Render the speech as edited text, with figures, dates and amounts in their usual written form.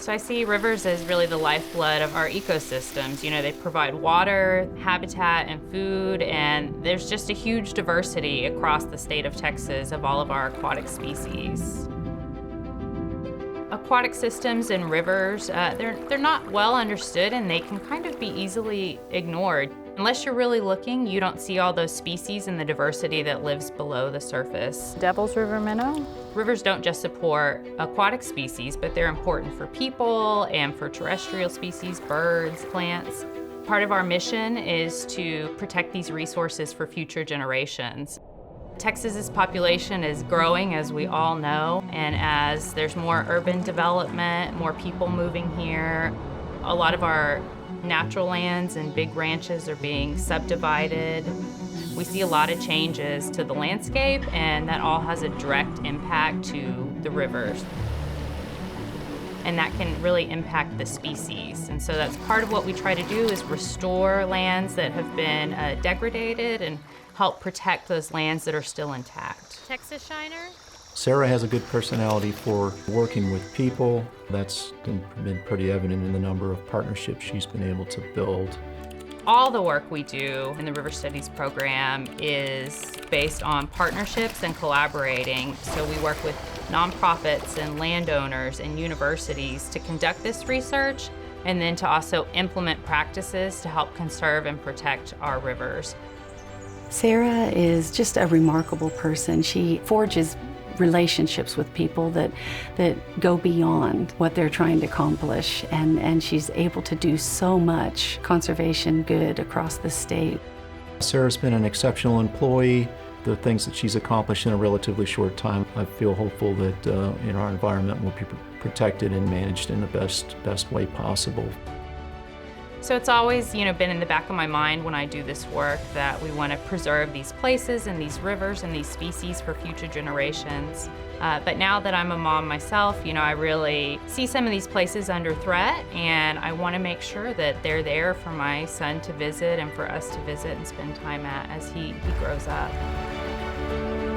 So I see rivers as really the lifeblood of our ecosystems. You know, they provide water, habitat, and food, and there's just a huge diversity across the state of Texas of all of our aquatic species. Aquatic systems and rivers, they're not well understood, and they can kind of be easily ignored. Unless you're really looking, you don't see all those species and the diversity that lives below the surface. Devil's River minnow. Rivers don't just support aquatic species, but they're important for people and for terrestrial species, birds, plants. Part of our mission is to protect these resources for future generations. Texas's population is growing, as we all know, and as there's more urban development, more people moving here, a lot of our natural lands and big ranches are being subdivided. We see a lot of changes to the landscape, and that all has a direct impact to the rivers. And that can really impact the species. And so that's part of what we try to do, is restore lands that have been degraded and help protect those lands that are still intact. Texas Shiner. Sarah has a good personality for working with people. That's been pretty evident in the number of partnerships she's been able to build. All the work we do in the River Studies program is based on partnerships and collaborating. So we work with nonprofits and landowners and universities to conduct this research, and then to also implement practices to help conserve and protect our rivers. Sarah is just a remarkable person. She forges relationships with people that go beyond what they're trying to accomplish, and she's able to do so much conservation good across the state. Sarah's been an exceptional employee. The things that she's accomplished in a relatively short time, I feel hopeful that our environment will be protected and managed in the best way possible. So it's always, been in the back of my mind when I do this work that we want to preserve these places and these rivers and these species for future generations. But now that I'm a mom myself, I really see some of these places under threat, and I want to make sure that they're there for my son to visit and for us to visit and spend time at as he grows up.